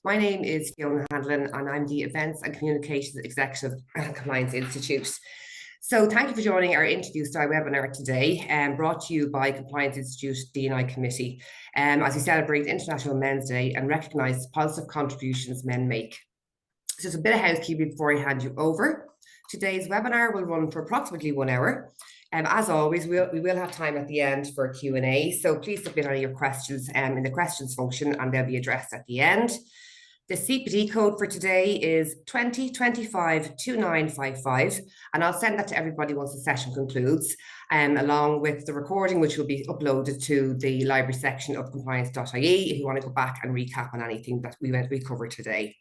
My name is Fiona Handlin, and I'm the Events and Communications Executive at Compliance Institute. So thank you for joining our interview style webinar today, brought to you by Compliance Institute D&I Committee, as we celebrate International Men's Day and recognise the positive contributions men make. So just a bit of housekeeping before I hand you over. Today's webinar will run for approximately 1 hour. As always, we will have time at the end for Q&A, so please submit any of your questions in the questions function and they'll be addressed at the end. The CPD code for today is 20252955, and I'll send that to everybody once the session concludes, along with the recording, which will be uploaded to the library section of compliance.ie if you want to go back and recap on anything that we covered today.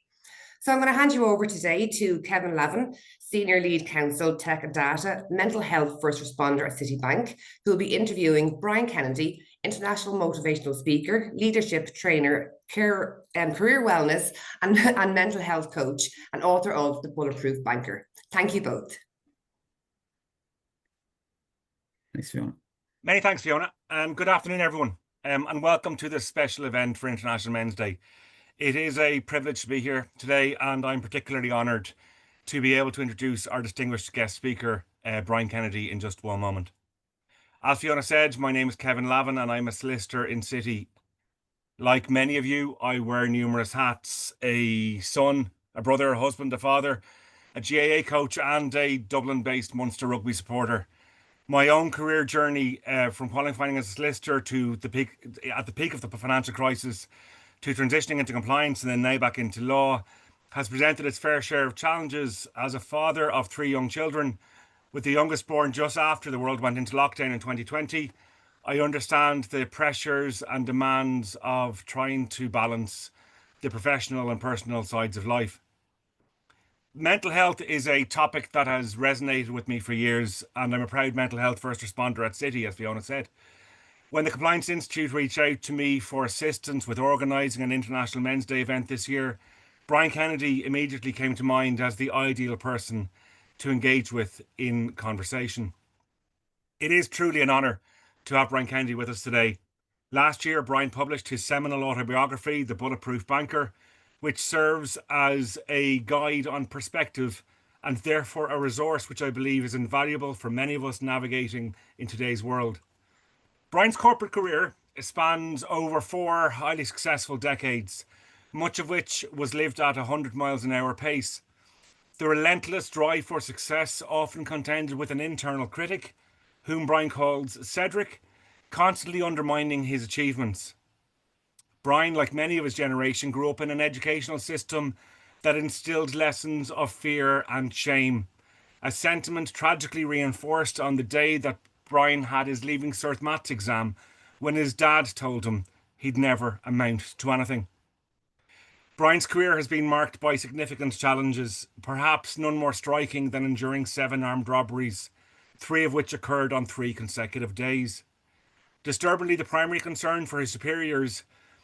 So I'm going to hand you over today to Kevin Lavin, Senior Lead Counsel, Tech and Data, Mental Health First Responder at Citibank, who will be interviewing Brian Kennedy, International Motivational Speaker, Leadership Trainer, Career Wellness and Mental Health Coach, and author of The Bulletproof Banker. Thank you both. Thanks, Fiona. Many thanks, Fiona, and good afternoon, everyone, and welcome to this special event for International Men's Day. It is a privilege to be here today, and I'm particularly honoured to be able to introduce our distinguished guest speaker, Brian Kennedy, in just one moment. As Fiona said, my name is Kevin Lavin, and I'm a solicitor in City. Like many of you, I wear numerous hats: a son, a brother, a husband, a father, a GAA coach, and a Dublin-based Munster rugby supporter. My own career journey, from qualifying as a solicitor to at the peak of the financial crisis, to transitioning into compliance and then now back into law, has presented its fair share of challenges. As a father of 3 young children, with the youngest born just after the world went into lockdown in 2020, I understand the pressures and demands of trying to balance the professional and personal sides of life. Mental health is a topic that has resonated with me for years, and I'm a proud mental health first responder at City, as Fiona said. When the Compliance Institute reached out to me for assistance with organising an International Men's Day event this year, Brian Kennedy immediately came to mind as the ideal person to engage with in conversation. It is truly an honour to have Brian Kennedy with us today. Last year, Brian published his seminal autobiography, The Bulletproof Banker, which serves as a guide on perspective and therefore a resource which I believe is invaluable for many of us navigating in today's world. Brian's corporate career spans over 4 highly successful decades, much of which was lived at 100 miles an hour pace. The relentless drive for success often contended with an internal critic, whom Brian calls Cedric, constantly undermining his achievements. Brian, like many of his generation, grew up in an educational system that instilled lessons of fear and shame, a sentiment tragically reinforced on the day that Brian had his Leaving Cert Maths exam, when his dad told him he'd never amount to anything. Brian's career has been marked by significant challenges, perhaps none more striking than enduring 7 armed robberies, 3 of which occurred on 3 consecutive days. Disturbingly, the primary concern for his superiors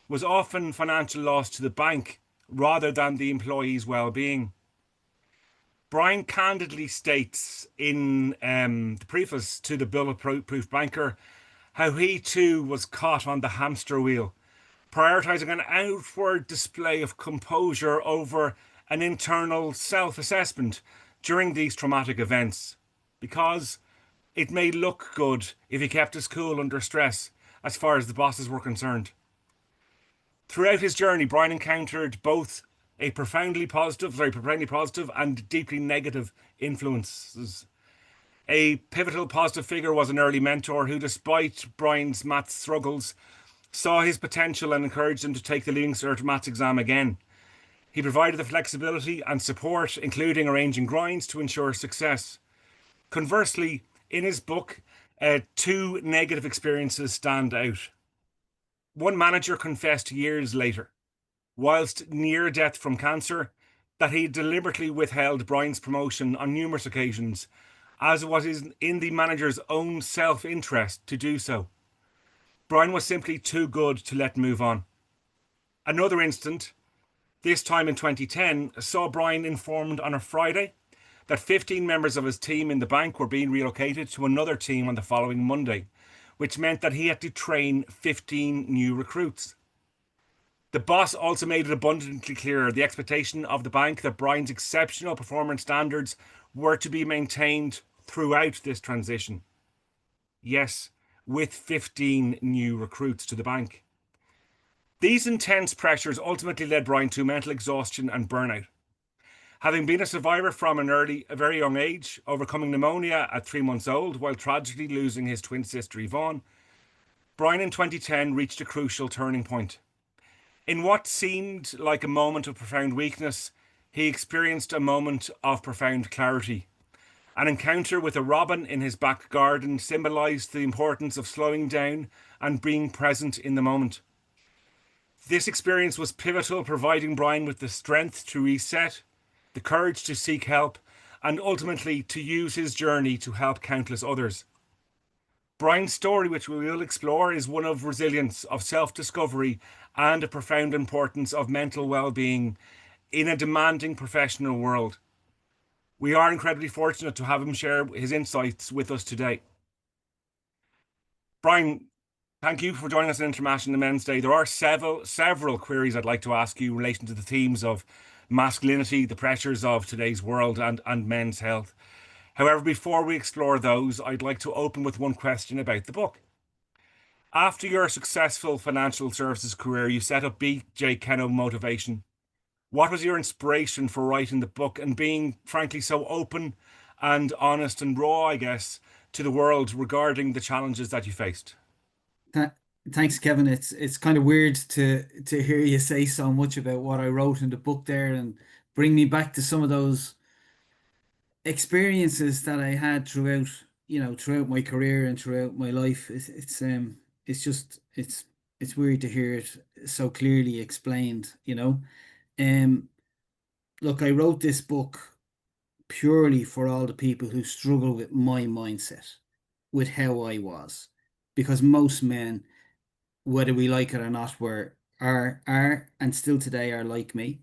was often financial loss to the bank rather than the employee's well-being. Brian candidly states in the preface to The Bulletproof Banker how he too was caught on the hamster wheel, prioritising an outward display of composure over an internal self-assessment during these traumatic events, because it may look good if he kept his cool under stress as far as the bosses were concerned. Throughout his journey, Brian encountered both a profoundly positive and deeply negative influences. A pivotal positive figure was an early mentor who, despite Brian's maths struggles, saw his potential and encouraged him to take the Leaving Cert Maths exam again. He provided the flexibility and support, including arranging grinds, to ensure success. Conversely, in his book, 2 negative experiences stand out. One manager confessed years later, whilst near death from cancer, that he deliberately withheld Brian's promotion on numerous occasions, as it was in the manager's own self-interest to do so. Brian was simply too good to let move on. Another incident, this time in 2010, saw Brian informed on a Friday that 15 members of his team in the bank were being relocated to another team on the following Monday, which meant that he had to train 15 new recruits. The boss also made it abundantly clear the expectation of the bank that Brian's exceptional performance standards were to be maintained throughout this transition. Yes, with 15 new recruits to the bank. These intense pressures ultimately led Brian to mental exhaustion and burnout. Having been a survivor from a very young age, overcoming pneumonia at 3 months old while tragically losing his twin sister Yvonne, Brian in 2010 reached a crucial turning point. In what seemed like a moment of profound weakness, he experienced a moment of profound clarity. An encounter with a robin in his back garden symbolised the importance of slowing down and being present in the moment. This experience was pivotal, providing Brian with the strength to reset, the courage to seek help, and ultimately to use his journey to help countless others. Brian's story, which we will explore, is one of resilience, of self-discovery, and a profound importance of mental well-being in a demanding professional world. We are incredibly fortunate to have him share his insights with us today. Brian, thank you for joining us on International Men's Day. There are several queries I'd like to ask you in relation to the themes of masculinity, the pressures of today's world, and men's health. However, before we explore those, I'd like to open with one question about the book. After your successful financial services career, you set up BJ Keno Motivation. What was your inspiration for writing the book and being, frankly, so open and honest and raw, I guess, to the world regarding the challenges that you faced? Thanks, Kevin. It's kind of weird to hear you say so much about what I wrote in the book there and bring me back to some of those experiences that I had throughout my career and throughout my life. It's just it's weird to hear it so clearly explained. Um, Look, I wrote this book purely for all the people who struggle with my mindset, with how I was, because most men, whether we like it or not, are and still today are like me,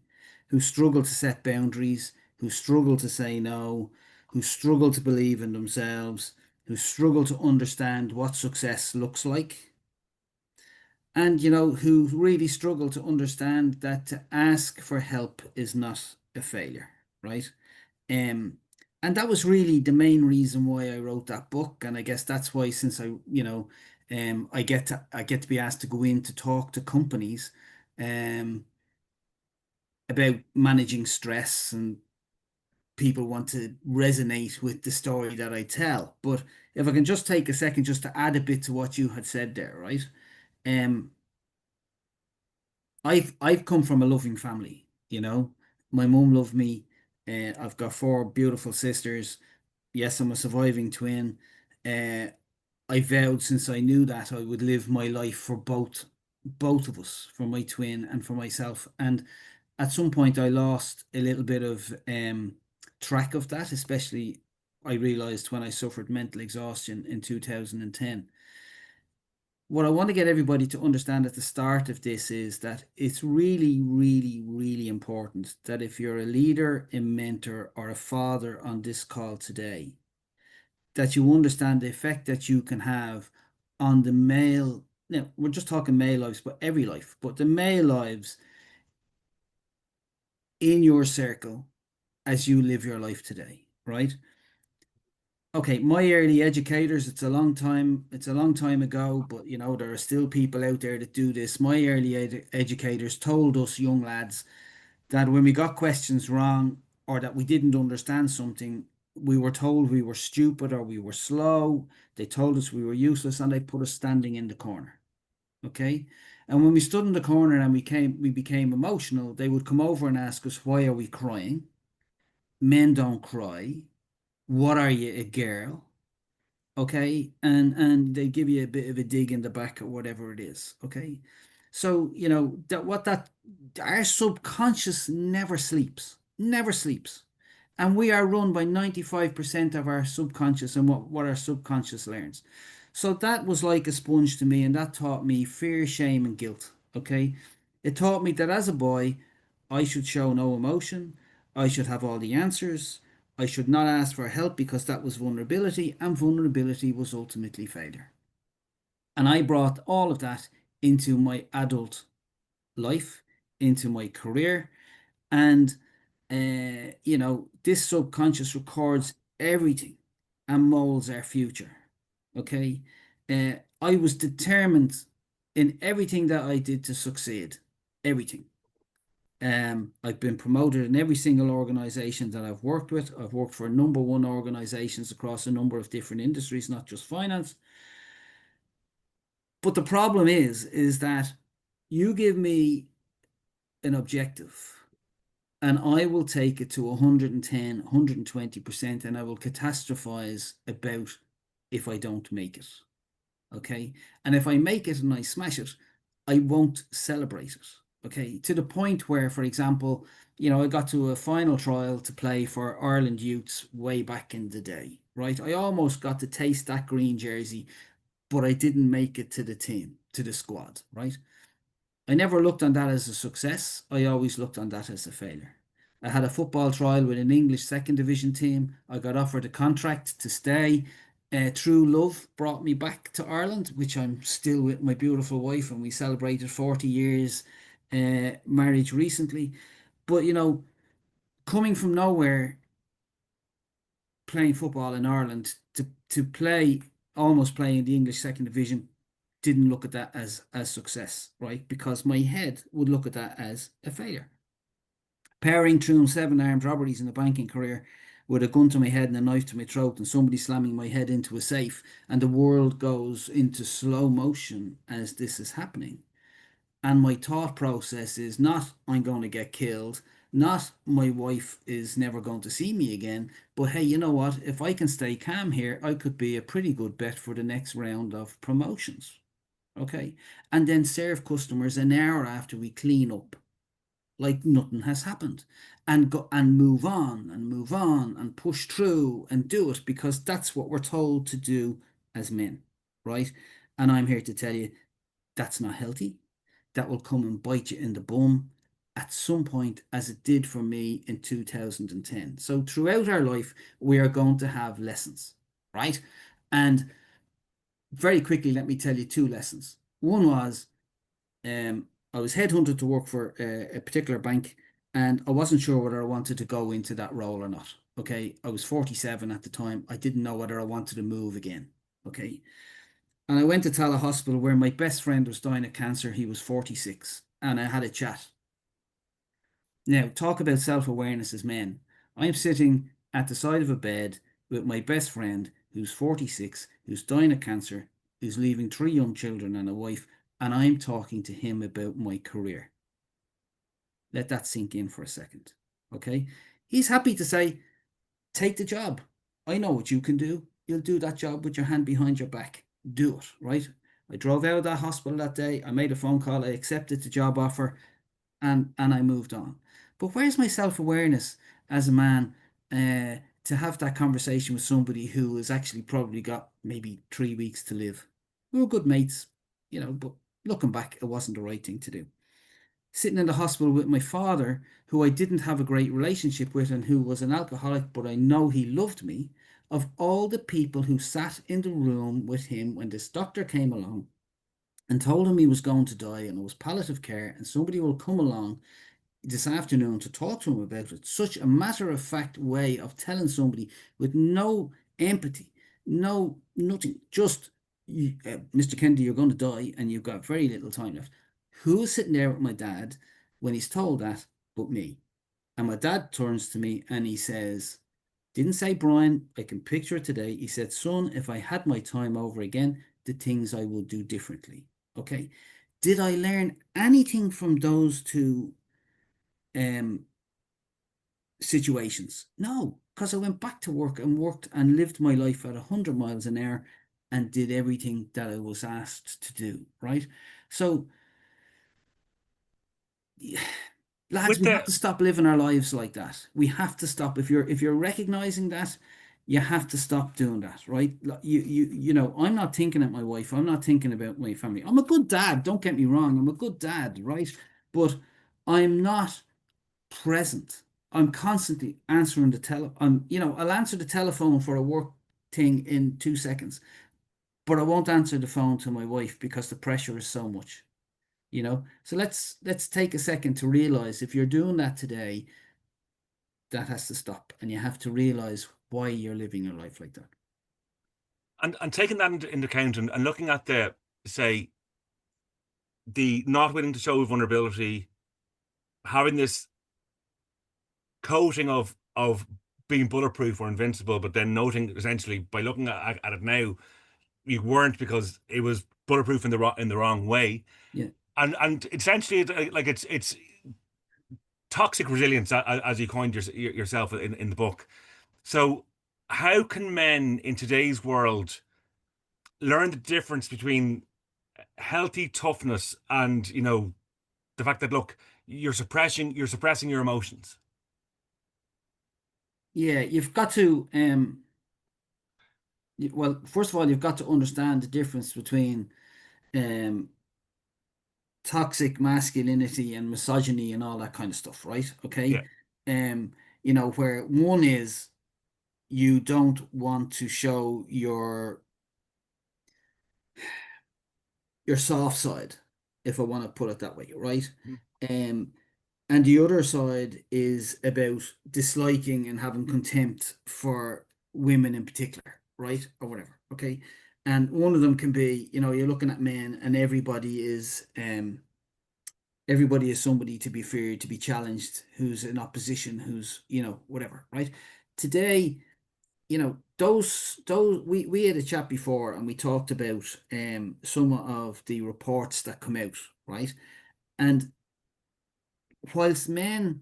who struggle to set boundaries, who struggle to say no, who struggle to believe in themselves, who struggle to understand what success looks like, and who really struggle to understand that to ask for help is not a failure, right? Um, and that was really the main reason why I wrote that book. And I guess that's why, since I get to be asked to go in to talk to companies um about managing stress, and people want to resonate with the story that I tell. But if I can just take a second just to add a bit to what you had said there, right? Um, I've come from a loving family. My mum loved me. I've got four beautiful sisters. Yes, I'm a surviving twin. Uh, I vowed since I knew that I would live my life for both of us, for my twin and for myself. And at some point, I lost a little bit of track of that, especially I realized when I suffered mental exhaustion in 2010. What I want to get everybody to understand at the start of this is that it's really, really, really important that if you're a leader, a mentor, or a father on this call today, that you understand the effect that you can have on the male. Now, we're just talking male lives, but every life, but the male lives in your circle as you live your life today, right? Okay, my early educators, it's a long time ago, but there are still people out there that do this. My early educators told us young lads that when we got questions wrong or that we didn't understand something, we were told we were stupid or we were slow. They told us we were useless, and they put us standing in the corner. Okay. And when we stood in the corner and we became emotional, they would come over and ask us, why are we crying? Men don't cry. What are you, a girl? Okay, and they give you a bit of a dig in the back or whatever it is. Okay, so that our subconscious never sleeps, and we are run by 95% of our subconscious and what our subconscious learns. So that was like a sponge to me, and that taught me fear, shame, and guilt. Okay, it taught me that as a boy I should show no emotion, I should have all the answers, I should not ask for help because that was vulnerability, and vulnerability was ultimately failure. And I brought all of that into my adult life, into my career. And, this subconscious records everything and molds our future. Okay. I was determined in everything that I did to succeed. Everything. I've been promoted in every single organization that I've worked with. I've worked for number one organizations across a number of different industries, not just finance. But the problem is that you give me an objective and I will take it to 110, 120%, and I will catastrophize about if I don't make it. Okay. And if I make it and I smash it, I won't celebrate it. Okay. To the point where, for example, I got to a final trial to play for Ireland youths way back in the day, right? I almost got to taste that green jersey, but I didn't make it to the team, to the squad, right? I never looked on that as a success. I always looked on that as a failure. I had a football trial with an English second division team. I got offered a contract to stay. True love brought me back to Ireland, which I'm still with my beautiful wife, and we celebrated 40 years marriage recently. But, coming from nowhere, playing football in Ireland, to play, almost playing in the English second division, didn't look at that as success, right? Because my head would look at that as a failure. Powering through 7 armed robberies in a banking career with a gun to my head and a knife to my throat, and somebody slamming my head into a safe, and the world goes into slow motion as this is happening. And my thought process is not, I'm going to get killed, not, my wife is never going to see me again, but hey, you know what? If I can stay calm here, I could be a pretty good bet for the next round of promotions. Okay. And then serve customers an hour after we clean up like nothing has happened, and go and move on and move on and push through and do it, because that's what we're told to do as men, right? And I'm here to tell you that's not healthy. That will come and bite you in the bum at some point, as it did for me in 2010. So throughout our life, we are going to have lessons, right? And very quickly, let me tell you 2 lessons. One was, I was headhunted to work for a particular bank, and I wasn't sure whether I wanted to go into that role or not. Okay. I was 47 at the time. I didn't know whether I wanted to move again. Okay. And I went to Tala Hospital, where my best friend was dying of cancer. He was 46, and I had a chat. Now, talk about self-awareness as men. I'm sitting at the side of a bed with my best friend who's 46, who's dying of cancer, who's leaving 3 young children and a wife, and I'm talking to him about my career. Let that sink in for a second. Okay. He's happy to say, take the job. I know what you can do. You'll do that job with your hand behind your back. Do it, right? I drove out of that hospital that day. I made a phone call. I accepted the job offer, and I moved on. But where's my self-awareness as a man to have that conversation with somebody who has actually probably got maybe 3 weeks to live? We were good mates, but looking back, it wasn't the right thing to do. Sitting in the hospital with my father, who I didn't have a great relationship with and who was an alcoholic, but I know he loved me. Of all the people who sat in the room with him when this doctor came along and told him he was going to die and it was palliative care, and somebody will come along this afternoon to talk to him about it, such a matter-of-fact way of telling somebody with no empathy, nothing, just, Mr. Kennedy, you're going to die and you've got very little time left. Who is sitting there with my dad when he's told that but me? And my dad turns to me and he says, didn't say, Brian, I can picture it today. He said, son, if I had my time over again, the things I would do differently. Okay. Did I learn anything from those 2 situations? No, because I went back to work and worked and lived my life at 100 miles an hour and did everything that I was asked to do, right? So, lads, we have to stop living our lives like that. We have to stop. If you're recognizing that, you have to stop doing that, right? I'm not thinking at my wife. I'm not thinking about my family. I'm a good dad. Don't get me wrong. I'm a good dad, right? But I'm not present. I'm constantly answering the I'll answer the telephone for a work thing in 2 seconds, but I won't answer the phone to my wife because the pressure is so much. you know. So let's take a second to realize if you're doing that today, that has to stop, and you have to realize why you're living your life like that. And taking that into account, and looking at the, say, the not willing to show vulnerability, having this coating of being bulletproof or invincible, but then noting essentially by looking at it now, you weren't, because it was bulletproof in the wrong way. Yeah. And essentially, like it's toxic resilience, as you coined yourself in the book. So how can men in today's world learn the difference between healthy toughness and, you know, the fact that, look, you're suppressing your emotions? Yeah, you've got to well, first of all, you've got to understand the difference between um toxic masculinity and misogyny and all that kind of stuff, right? Okay. Yeah. Um, you know, where one is you don't want to show your soft side, if I want to put it that way, right? Mm. Um, and the other side is about disliking and having contempt for women in particular, right? Or whatever. Okay. And one of them can be, you know, you're looking at men and everybody is somebody to be feared, to be challenged, who's in opposition, who's, you know, whatever, right? Today, you know, those we had a chat before and we talked about some of the reports that come out, right? And whilst men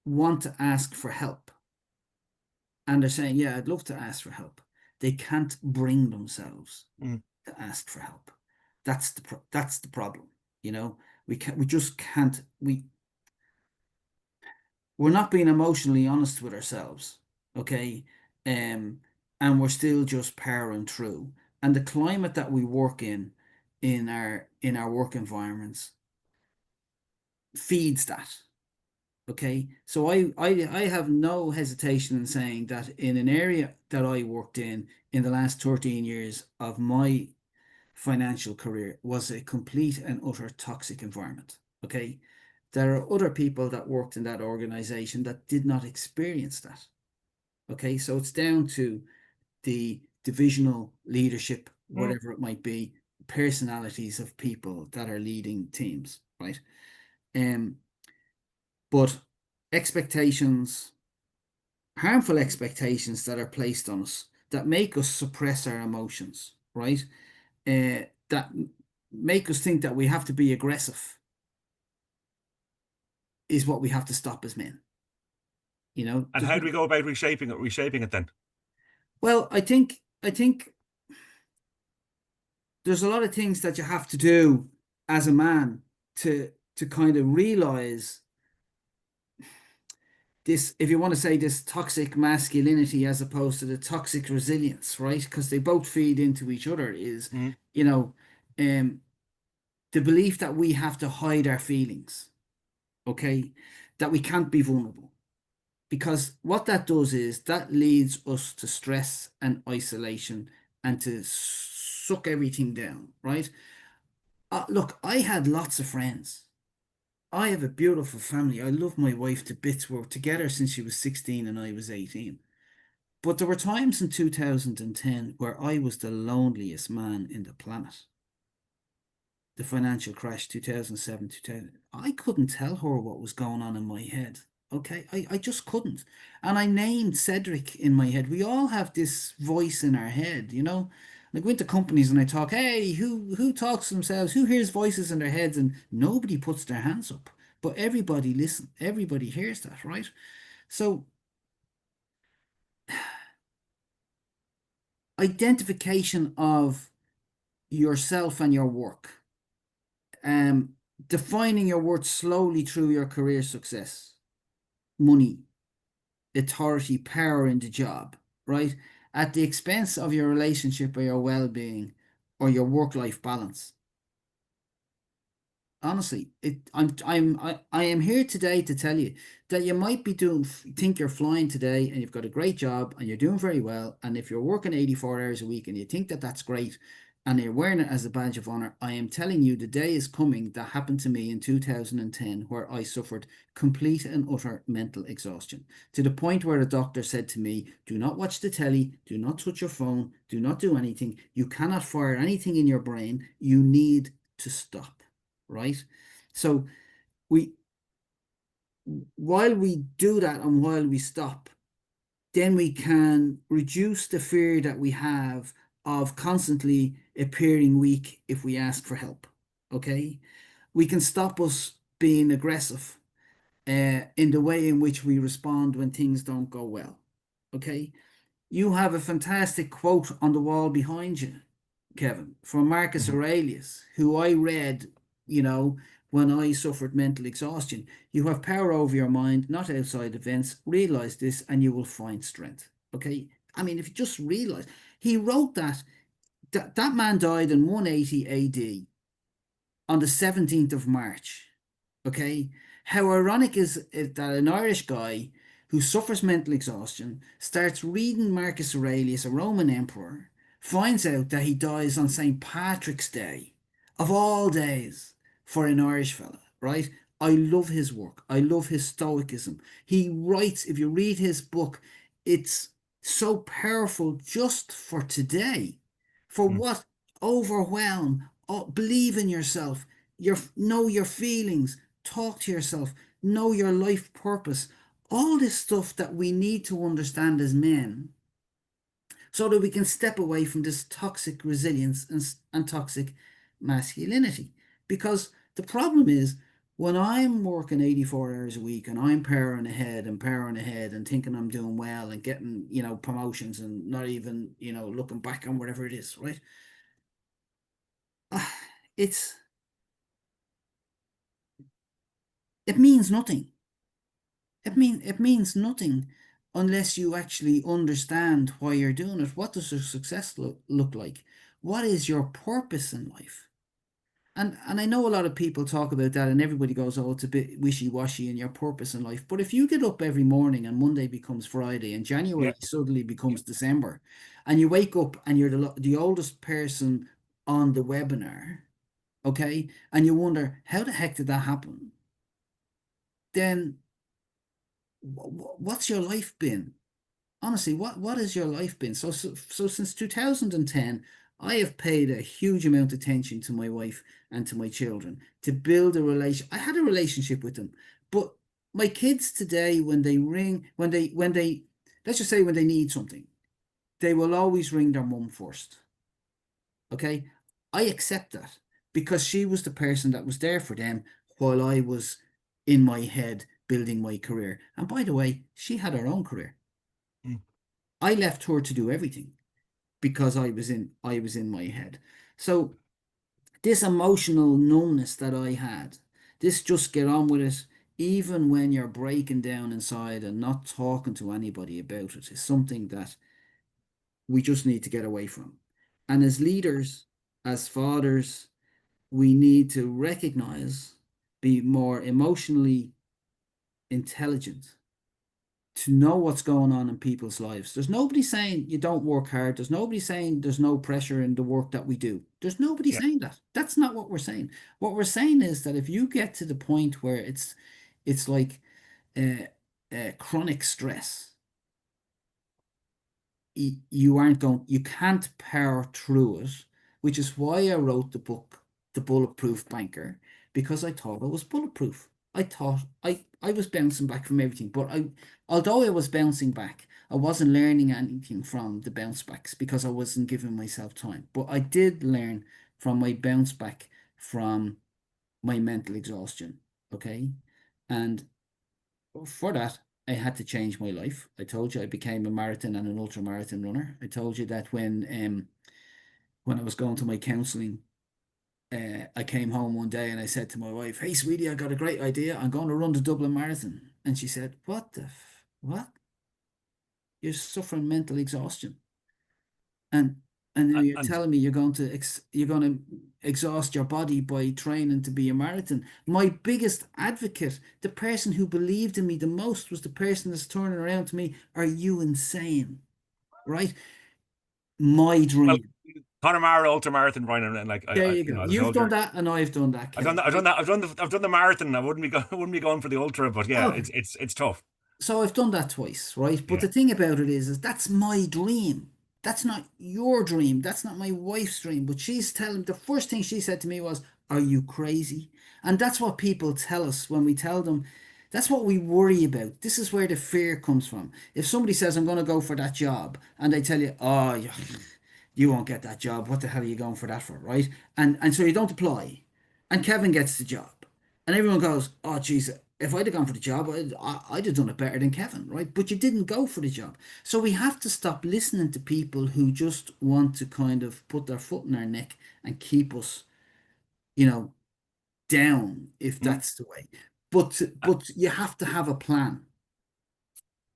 want to ask for help and they're saying, yeah, I'd love to ask for help, they can't bring themselves Mm. to ask for help. That's the problem, you know. We just can't we're not being emotionally honest with ourselves, okay? Um, and we're still just powering through. And the climate that we work in our work environments feeds that. Okay. So I have no hesitation in saying that in an area that I worked in the last 13 years of my financial career was a complete and utter toxic environment. Okay. There are other people that worked in that organization that did not experience that. Okay. So it's down to the divisional leadership, Mm. whatever it might be, personalities of people that are leading teams, right? Um, but expectations, harmful expectations that are placed on us that make us suppress our emotions, right? That make us think that we have to be aggressive is what we have to stop as men. You know, And how do we go about reshaping it then? well, I think there's a lot of things that you have to do as a man to kind of realize this, if you want to say this toxic masculinity as opposed to the toxic resilience, right? Because they both feed into each other, is, Mm. you know, um, the belief that we have to hide our feelings, okay? That we can't be vulnerable. Because what that does is that leads us to stress and isolation and to suck everything down, right? Look, I had lots of friends. I have a beautiful family. I love my wife to bits. We're together since she was 16 and I was 18. But there were times in 2010 where I was the loneliest man in the planet. The financial crash, 2007, 2000. I couldn't tell her what was going on in my head. Okay, I just couldn't. And I named Cedric in my head. We all have this voice in our head, you know? Like, I go into companies and I talk, hey, who talks to themselves? Who hears voices in their heads? And nobody puts their hands up. But everybody listen, everybody hears that, right? So identification of yourself and your work, um, defining your worth slowly through your career success, money, authority, power in the job, right? At the expense of your relationship or your well-being or your work-life balance. Honestly, I am here today to tell you that you might be think you're flying today and you've got a great job and you're doing very well. And if you're working 84 hours a week and you think that that's great, and you're wearing it as a badge of honor, I am telling you the day is coming that happened to me in 2010 where I suffered complete and utter mental exhaustion to the point where the doctor said to me, do not watch the telly, do not touch your phone, do not do anything. You cannot fire anything in your brain. You need to stop, right? So while we do that and while we stop, then we can reduce the fear that we have of constantly appearing weak if we ask for help. Okay? We can stop us being aggressive in the way in which we respond when things don't go well. Okay? You have a fantastic quote on the wall behind you, Kevin, from Marcus Aurelius, who I read, when I suffered mental exhaustion. You have power over your mind, not outside events. Realize this and you will find strength. Okay? I mean, if you just realize, he wrote that man died in 180 AD on the 17th of March. Okay? How ironic is it that an Irish guy who suffers mental exhaustion starts reading Marcus Aurelius, a Roman emperor, finds out that he dies on St. Patrick's Day, of all days, for an Irish fella, right? I love his work. I love his stoicism. He writes, if you read his book, it's so powerful just for today. For what? Overwhelm. Believe in yourself. Know your feelings. Talk to yourself. Know your life purpose. All this stuff that we need to understand as men so that we can step away from this toxic resilience and toxic masculinity. Because the problem is, when I'm working 84 hours a week and I'm powering ahead and thinking I'm doing well and getting, promotions and not even, looking back on whatever it is, right? It means nothing. It means nothing unless you actually understand why you're doing it. What does your success look like? What is your purpose in life? And I know a lot of people talk about that and everybody goes, oh, it's a bit wishy-washy in your purpose in life. But if you get up every morning and Monday becomes Friday and January suddenly becomes December, and you wake up and you're the oldest person on the webinar, okay, and you wonder, how the heck did that happen? Then what's your life been? Honestly, what has your life been? So since 2010, I have paid a huge amount of attention to my wife and to my children to build a relation. I had a relationship with them, but my kids today, when they let's just say when they need something, they will always ring their mum first. Okay, I accept that because she was the person that was there for them while I was in my head building my career. And by the way, she had her own career. I left her to do everything because I was in my head. So this emotional numbness that I had, this just get on with it, even when you're breaking down inside and not talking to anybody about it, is something that we just need to get away from. And as leaders, as fathers, we need to recognize, be more emotionally intelligent, to know what's going on in people's lives. There's nobody saying you don't work hard. There's nobody saying there's no pressure in the work that we do. There's nobody saying that. That's not what we're saying. What we're saying is that if you get to the point where it's like chronic stress, you can't power through it, which is why I wrote the book, The Bulletproof Banker, because I thought I was bulletproof. I thought I was bouncing back from everything, but although I was bouncing back, I wasn't learning anything from the bounce backs because I wasn't giving myself time. But I did learn from my bounce back from my mental exhaustion. Okay. And for that, I had to change my life. I told you I became a marathon and an ultra marathon runner. I told you that when I was going to my counselling, I came home one day and I said to my wife, "Hey, sweetie, I got a great idea. I'm going to run the Dublin Marathon." And she said, what? You're suffering mental exhaustion. And now you're telling me you're going to exhaust your body by training to be a marathon. My biggest advocate, the person who believed in me the most, was the person that's turning around to me, "Are you insane?" Right? My dream. Connemara ultra marathon, Brian, and like There you you go. know, as a You've done soldier, that, and I've done that, I've done Kevin. that, I've done that, I've done the marathon. I wouldn't be going, I wouldn't be going for the ultra, but yeah, Okay. it's tough. So I've done that twice, right? But Yeah. the thing about it is that's my dream. That's not your dream. That's not my wife's dream. But she's telling the first thing she said to me was, "Are you crazy?" And that's what people tell us when we tell them. That's what we worry about. This is where the fear comes from. If somebody says, "I'm going to go for that job," and they tell you, "Oh, you won't get that job. What the hell are you going for that for?" Right? And so you don't apply. And Kevin gets the job. And everyone goes, "Oh, geez, if I'd have gone for the job, I'd have done it better than Kevin," right? But you didn't go for the job. So we have to stop listening to people who just want to kind of put their foot in our neck and keep us, you know, down, if Mm. that's the way. But you have to have a plan.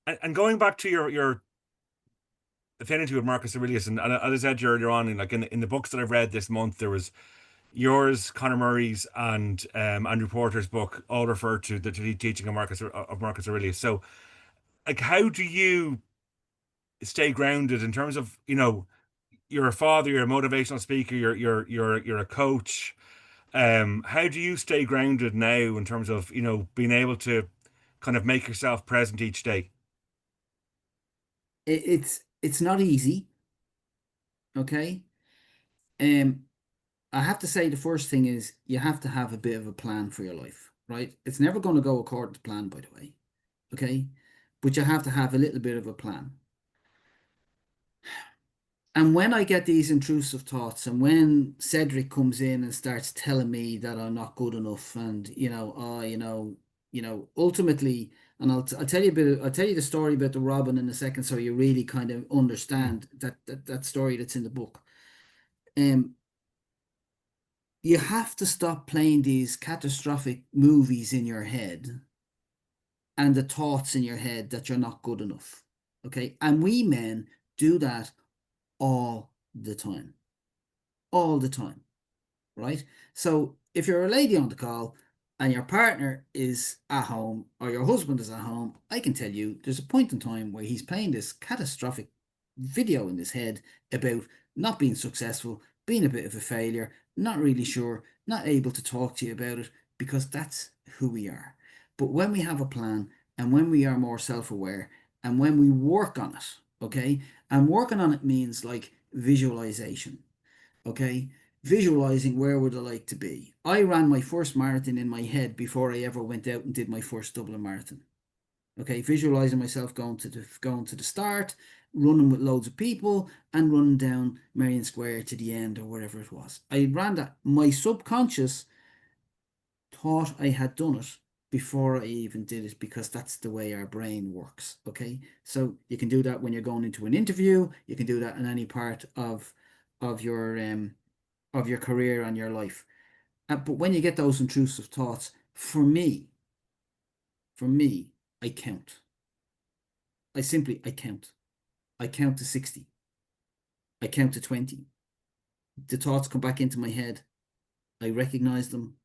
And going back to your affinity with Marcus Aurelius, and as I said earlier on, in the books that I've read this month, there was yours, Conor Murray's, and Andrew Porter's book, all refer to the teaching of Marcus Aurelius. So, like, how do you stay grounded in terms of, you know, you're a father, you're a motivational speaker, you're a coach. How do you stay grounded now in terms of, you know, being able to kind of make yourself present each day? It's not easy, okay? Um, I have to say the first thing is you have to have a bit of a plan for your life, right? It's never going to go according to plan, by the way, okay? But you have to have a little bit of a plan. And when I get these intrusive thoughts, and when Cedric comes in and starts telling me that I'm not good enough, and ultimately, and I'll tell you I'll tell you the story about the Robin in a second, so you really kind of Mm. understand that story that's in the book. Um, you have to stop playing these catastrophic movies in your head and the thoughts in your head that you're not good enough. Okay, and we men do that all the time, all the time, right? So if you're a lady on the call and your partner is at home or your husband is at home, I can tell you there's a point in time where he's playing this catastrophic video in his head about not being successful, being a bit of a failure, not really sure, not able to talk to you about it, because that's who we are. But when we have a plan, and when we are more self-aware, and when we work on it, okay, and working on it means like visualization, okay, visualizing where would I like to be. I ran my first marathon in my head before I ever went out and did my first Dublin marathon. Okay, visualizing myself going to the start, running with loads of people, and running down Marion Square to the end or wherever it was. I ran that. My subconscious thought I had done it before I even did it, because that's the way our brain works. Okay, so you can do that when you're going into an interview. You can do that in any part of your career and your life. But when you get those intrusive thoughts, for me, I count. I count. I count to 60. I count to 20. The thoughts come back into my head. I recognize them.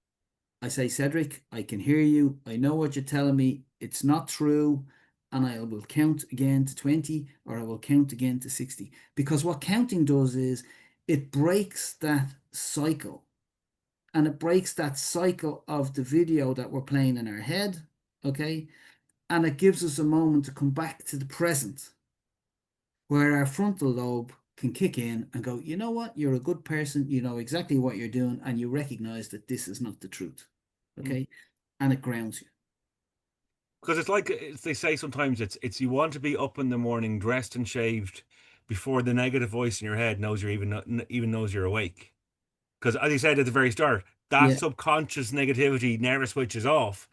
I say, "Cedric, I can hear you. I know what you're telling me. It's not true." And I will count again to 20, or I will count again to 60. Because what counting does is it breaks that cycle. And it breaks that cycle of the video that we're playing in our head. Okay. And it gives us a moment to come back to the present, where our frontal lobe can kick in and go, "You know what? You're a good person. You know exactly what you're doing. And you recognize that this is not the truth." Mm. Okay. And it grounds you. Because it's like they say sometimes, it's you want to be up in the morning, dressed and shaved, before the negative voice in your head knows even knows you're awake. Because as you said at the very start, that Yeah. subconscious negativity never switches off.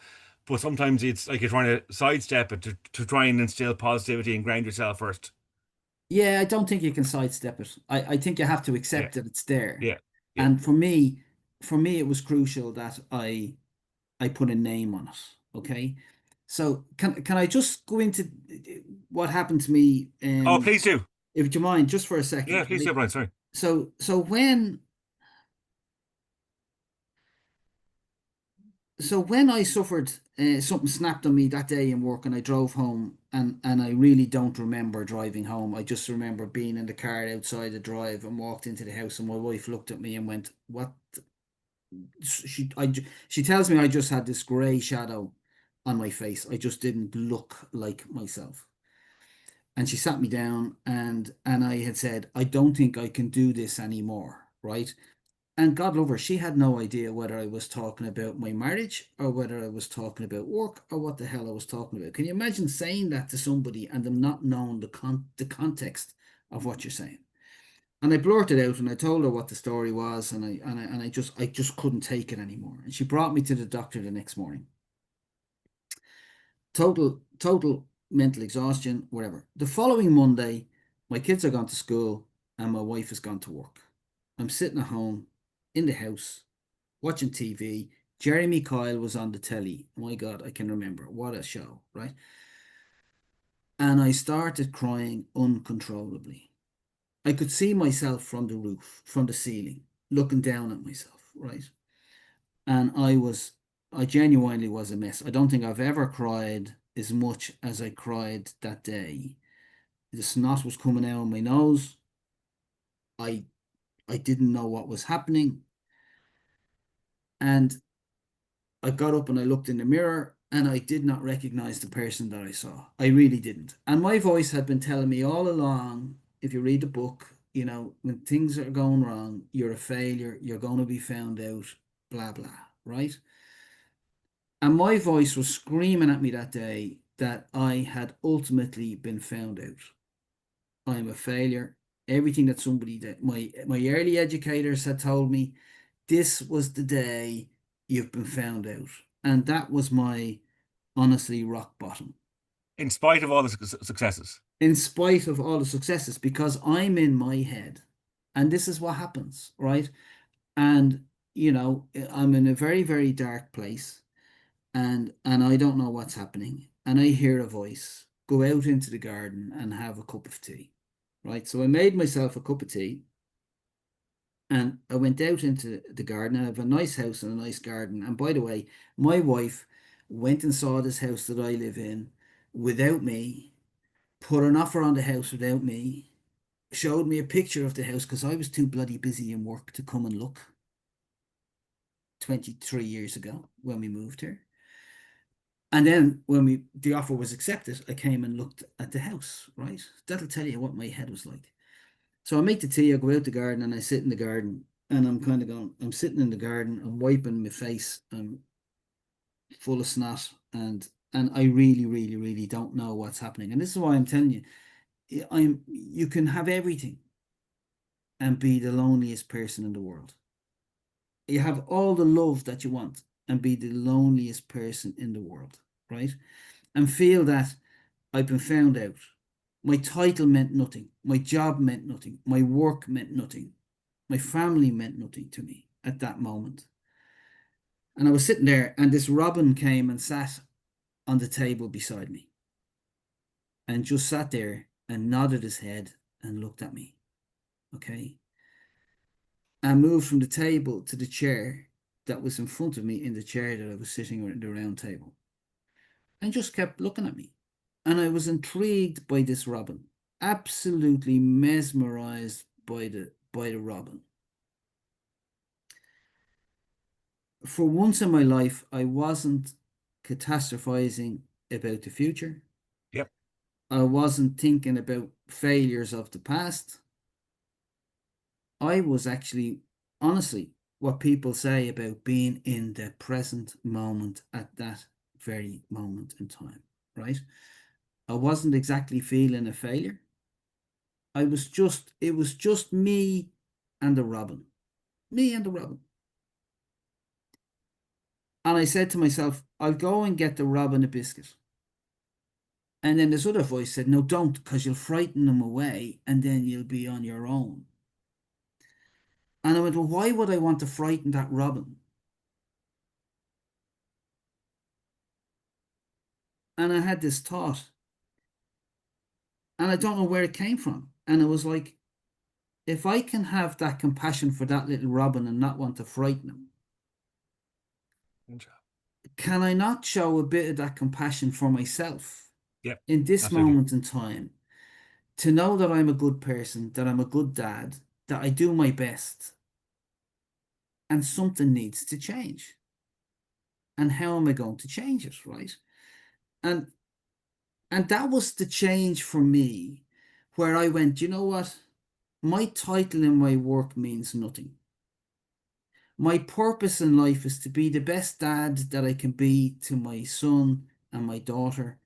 But sometimes it's like you're trying to sidestep it to try and instill positivity and ground yourself first. Yeah. I don't think you can sidestep it. I think you have to Yeah, accept that it's there. yeah, yeah. And for me, it was crucial that I put a name on it. Okay. So can I just go into what happened to me? Oh, please do. If you mind, just for a Yeah, second, please right? do, Brian. Sorry. So when so when I suffered, something snapped on me that day in work, and I drove home, and I really don't remember driving home. I just remember being in the car outside the drive and walked into the house, and my wife looked at me and went, "What?" She tells me I just had this grey shadow on my face. I just didn't look like myself. And she sat me down, and I had said, "I don't think I can do this anymore," right? And God love her, she had no idea whether I was talking about my marriage or whether I was talking about work or what the hell I was talking about. Can you imagine saying that to somebody and them not knowing the context of what you're saying? And I blurted out and I told her what the story was, and I just couldn't take it anymore. And she brought me to the doctor the next morning. Total mental exhaustion, whatever. The following Monday, my kids are gone to school and my wife has gone to work. I'm sitting at home in the house watching TV. Jeremy Kyle was on the telly. My God, I can remember. What a show, right? And I started crying uncontrollably. I could see myself from the roof, from the ceiling, looking down at myself, right? And I genuinely was a mess. I don't think I've ever cried as much as I cried that day. The snot was coming out of my nose. I I didn't know what was happening. And I got up and I looked in the mirror, and I did not recognize the person that I saw. I really didn't. And my voice had been telling me all along, if you read the book, when things are going wrong, you're a failure, you're going to be found out, blah, blah, right? And my voice was screaming at me that day that I had ultimately been found out. I am a failure. Everything that my early educators had told me, this was the day you've been found out. And that was my, honestly, rock bottom. In spite of all the successes. In spite of all the successes, because I'm in my head. And this is what happens, right? And, I'm in a very, very dark place, and I don't know what's happening. And I hear a voice, go out into the garden and have a cup of tea, right? So I made myself a cup of tea, and I went out into the garden. I have a nice house and a nice garden. And by the way, my wife went and saw this house that I live in without me, put an offer on the house without me, showed me a picture of the house because I was too bloody busy in work to come and look 23 years ago when we moved here. And then when the offer was accepted, I came and looked at the house, right? That'll tell you what my head was like. So I make the tea, I go out the garden and I sit in the garden, and I'm kind of going, I'm sitting in the garden, I'm wiping my face, I'm full of snot, and I really, really, really don't know what's happening. And this is why I'm telling you, you can have everything and be the loneliest person in the world. You have all the love that you want and be the loneliest person in the world, right? And feel that I've been found out. My title meant nothing. My job meant nothing. My work meant nothing. My family meant nothing to me at that moment. And I was sitting there, and this robin came and sat on the table beside me, and just sat there and nodded his head and looked at me. Okay. And moved from the table to the chair that was in front of me, in the chair that I was sitting in the round table, and just kept looking at me. And I was intrigued by this robin, absolutely mesmerized by the robin. For once in my life, I wasn't catastrophizing about the future. Yep. I wasn't thinking about failures of the past. I was actually, honestly, what people say about being in the present moment at that very moment in time, right? I wasn't exactly feeling a failure. It was just me and the robin. Me and the robin. And I said to myself, I'll go and get the robin a biscuit. And then this other voice said, no, don't, because you'll frighten them away and then you'll be on your own. And I went, well, why would I want to frighten that robin? And I had this thought, and I don't know where it came from. And it was like, if I can have that compassion for that little robin and not want to frighten him, can I not show a bit of that compassion for myself Yep, in this absolutely. moment in time to know that I'm a good person, that I'm a good dad, that I do my best, and something needs to change. And how am I going to change it, right? And that was the change for me, where I went, you know what? My title in my work means nothing. My purpose in life is to be the best dad that I can be to my son and my daughter,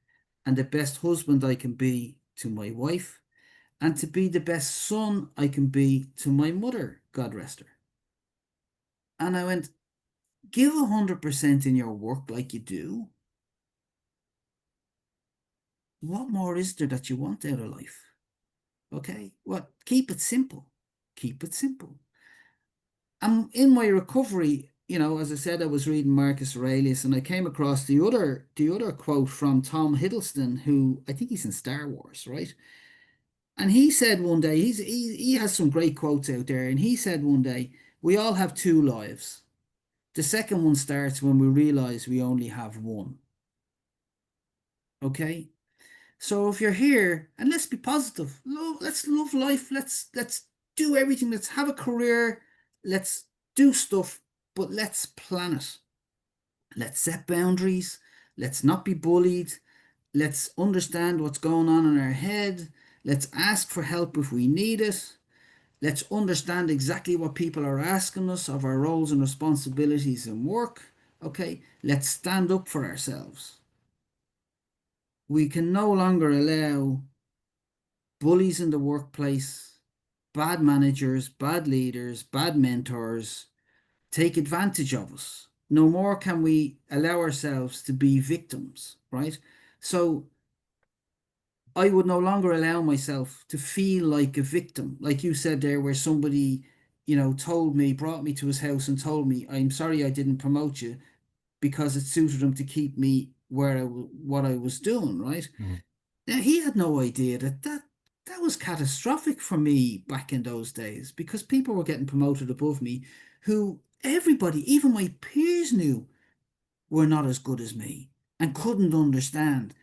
and the best husband I can be to my wife, and to be the best son I can be to my mother, God rest her. And I went, give 100% in your work like you do. What more is there that you want out of life? Okay, well, keep it simple. Keep it simple. I'm in my recovery, as I said, I was reading Marcus Aurelius, and I came across the other quote from Tom Hiddleston, who I think he's in Star Wars, right? And he said one day, he has some great quotes out there, and he said one day, we all have two lives. The second one starts when we realize we only have one. Okay? So if you're here, and let's be positive, let's love life, let's do everything, let's have a career, let's do stuff, but let's plan it. Let's set boundaries, let's not be bullied, let's understand what's going on in our head, let's ask for help if we need it, let's understand exactly what people are asking us of our roles and responsibilities in work. Okay, let's stand up for ourselves. We can no longer allow bullies in the workplace, bad managers, bad leaders, bad mentors take advantage of us. No more can we allow ourselves to be victims, right? So I would no longer allow myself to feel like a victim, like you said there, where somebody, told me, brought me to his house and told me, I'm sorry I didn't promote you because it suited him to keep me what I was doing, right? Mhm. Now, he had no idea that was catastrophic for me back in those days, because people were getting promoted above me who everybody, even my peers, knew were not as good as me and couldn't understand.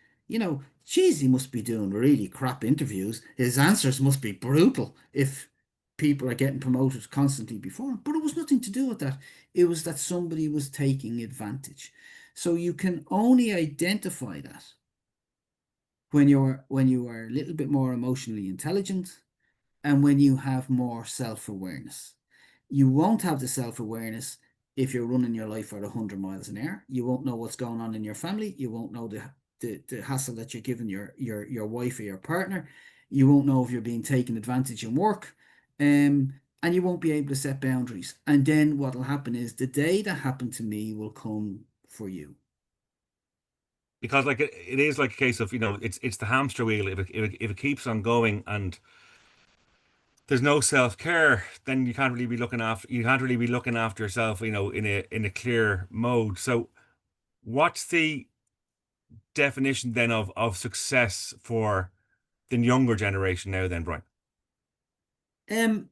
Geez, he must be doing really crap interviews. His answers must be brutal if people are getting promoted constantly before him. But it was nothing to do with that. It was that somebody was taking advantage. So you can only identify that when you are a little bit more emotionally intelligent, and when you have more self-awareness. You won't have the self-awareness if you're running your life at 100 miles an hour. You won't know what's going on in your family. You won't know the hassle that you're giving your wife or your partner. You won't know if you're being taken advantage in work. And you won't be able to set boundaries. And then what will happen is the day that happened to me will come for you. Because like it is like a case of, it's the hamster wheel. If it keeps on going and there's no self-care, then you can't really be looking after yourself, in a clear mode. So what's the definition then of success for the younger generation now then, Brian? Um,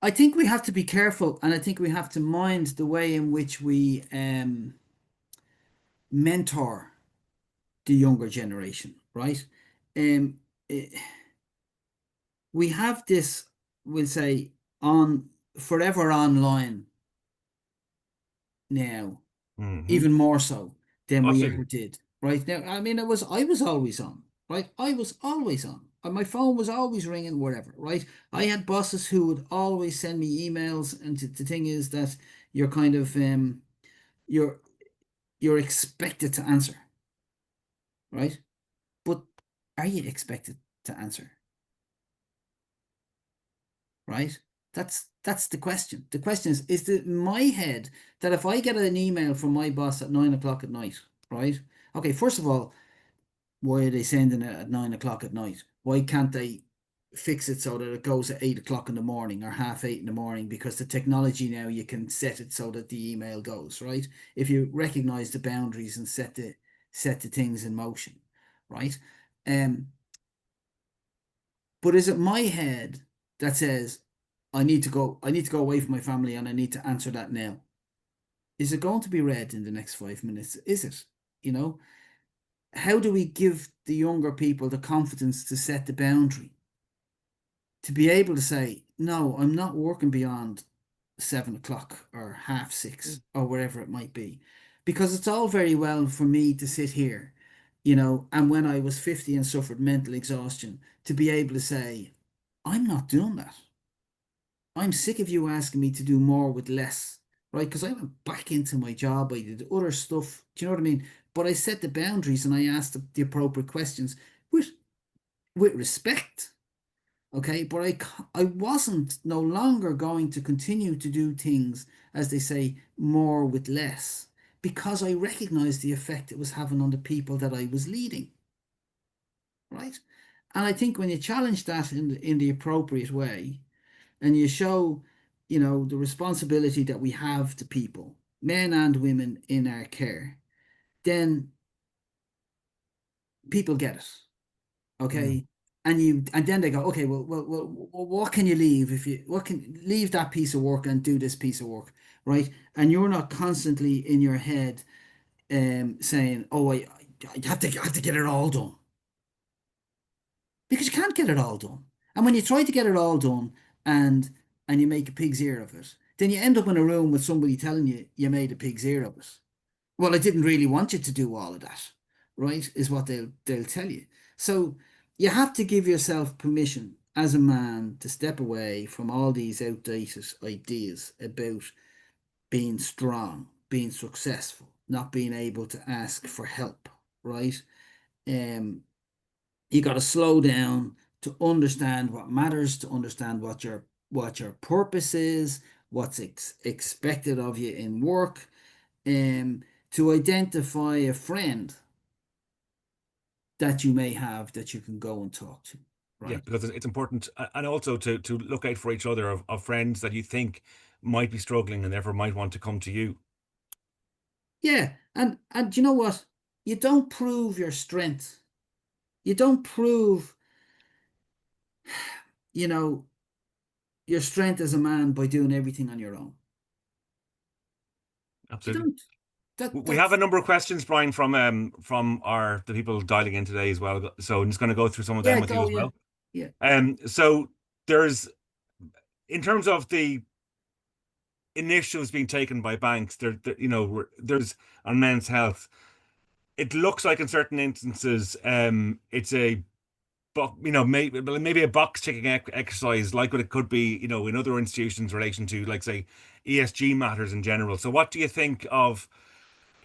I think we have to be careful, and I think we have to mind the way in which we mentor the younger generation, right? Um, eh, we have this, we'll say, on forever online now, Hmm. even more so than we ever Absolutely. did, right? Now, I mean, I was always on, right? I was always on. And my phone was always ringing, whatever, right? I had bosses who would always send me emails, and the thing is that you're kind of you're you're expected to answer, right? But are you expected to answer? Right? That's the question. The question is it in my head that if I get an email from my boss at 9 o'clock at night, right? Okay, first of all, why are they sending it at 9 o'clock at night? Why can't they fix it so that it goes at 8 o'clock in the morning or half 8 in the morning? Because the technology now, you can set it so that the email goes, right? If you recognize the boundaries and set the things in motion, right? Um, but is it my head that says I need to go away from my family and I need to answer that now? Is it going to be red in the next 5 minutes? Is it? You know, how do we give the younger people the confidence to set the boundary? To be able to say, no, I'm not working beyond 7 o'clock or half 6 or wherever it might be. Because it's all very well for me to sit here, and when I was 50 and suffered mental exhaustion, to be able to say, I'm not doing that. I'm sick of you asking me to do more with less, right? Because I went back into my job, I did other stuff. Do you know what I mean? But I set the boundaries and I asked the appropriate questions with respect. Okay, but I wasn't no longer going to continue to do things, as they say, more with less, because I recognized the effect it was having on the people that I was leading. Right? And I think when you challenge that in the appropriate way, and you show, the responsibility that we have to people, men and women in our care, then people get it. Okay. And then they go, okay, well, what can you leave if you what can leave that piece of work and do this piece of work, right? And you're not constantly in your head saying, oh, I have to get it all done, because you can't get it all done. And when you try to get it all done and you make a pig's ear of it, then you end up in a room with somebody telling you you made a pig's ear of it. Well, I didn't really want you to do all of that, right? Is what they'll tell you. So you have to give yourself permission as a man to step away from all these outdated ideas about being strong, being successful, not being able to ask for help, right? Um, you got to slow down to understand what matters, to understand what your purpose is, what's expected of you in work, um, to identify a friend that you may have that you can go and talk to, Yeah, right? because it's important, and also to look out for each other, of friends that you think might be struggling and therefore might want to come to you. Yeah, and you know what? You don't prove your strength. You don't prove, you know, your strength as a man by doing everything on your own. You Absolutely. don't. We have That's a number of questions, Brian, from the people dialing in today as well. So I'm just going to go through some of them yeah, with you go, as yeah, well. yeah. So there's, in terms of the initiatives being taken by banks, there's on men's health. It looks like in certain instances, it's a maybe a box ticking exercise, like what it could be, in other institutions in relation to, like, say, ESG matters in general. So what do you think of,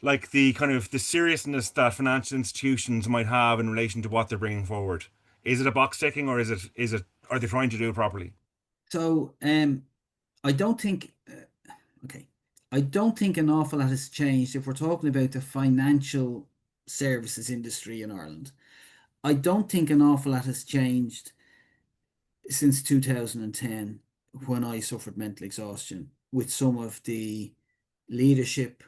like, the kind of the seriousness that financial institutions might have in relation to what they're bringing forward? Is it a box ticking, or is it are they trying to do it properly? So, I don't think. Okay, I don't think an awful lot has changed if we're talking about the financial services industry in Ireland. I don't think an awful lot has changed since 2010, when I suffered mental exhaustion, with some of the leadership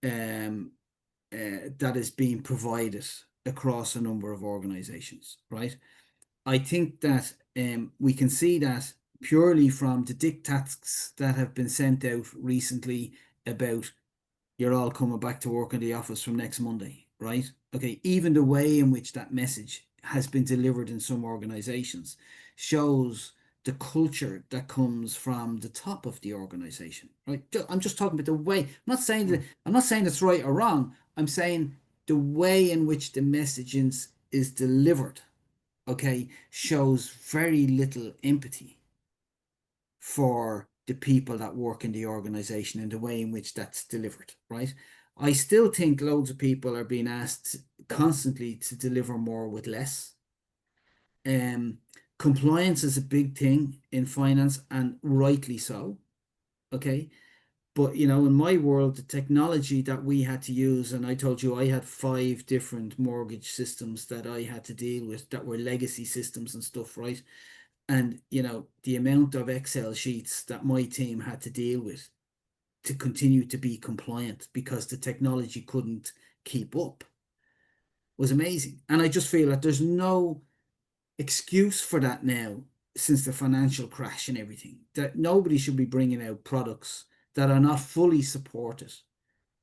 um, that is being provided across a number of organizations, right? I think that we can see that purely from the diktats that have been sent out recently about, you're all coming back to work in the office from next Monday, right? Okay, even the way in which that message has been delivered in some organizations shows the culture that comes from the top of the organization, right? I'm just talking about the way. I'm not saying it's right or wrong. I'm saying the way in which the messaging is delivered, okay, shows very little empathy for the people that work in the organization and the way in which that's delivered, right? I still think loads of people are being asked constantly to deliver more with less. Um, Compliance is a big thing in finance, and rightly so. Okay. But in my world, the technology that we had to use, and I told you I had 5 different mortgage systems that I had to deal with that were legacy systems and stuff, right? And the amount of Excel sheets that my team had to deal with to continue to be compliant because the technology couldn't keep up was amazing. And I just feel that there's no excuse for that now, since the financial crash and everything, that nobody should be bringing out products that are not fully supported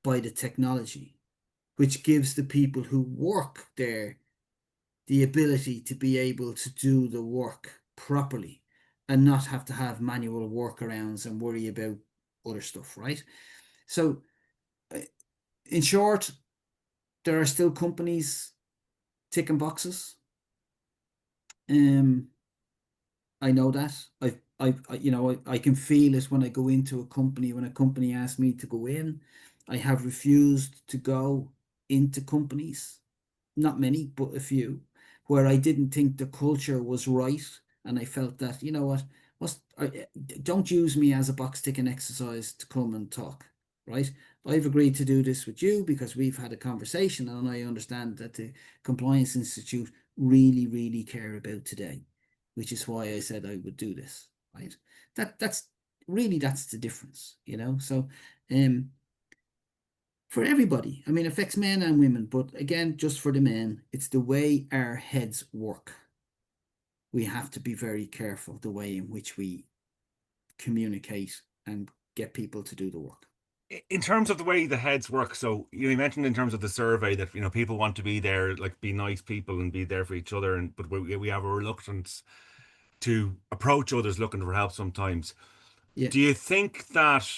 by the technology, which gives the people who work there the ability to be able to do the work properly and not have to have manual workarounds and worry about other stuff, right? So, in short, there are still companies ticking boxes. I know that. I can feel it when I go into a company. When a company asks me to go in, I have refused to go into companies, not many, but a few, where I didn't think the culture was right, and I felt that, you know what, don't use me as a box ticking exercise to come and talk, right? I've agreed to do this with you because we've had a conversation, and I understand that the Compliance Institute really, really care about today, which is why I said I would do this, right? That's really, that's the difference, you know. So, for everybody, I mean, it affects men and women, but again, just for the men, it's the way our heads work. We have to be very careful the way in which we communicate and get people to do the work. In terms of the way the heads work, so you mentioned in terms of the survey that people want to be there, like be nice people and be there for each other, and but we have a reluctance to approach others looking for help sometimes. Yeah. Do you think that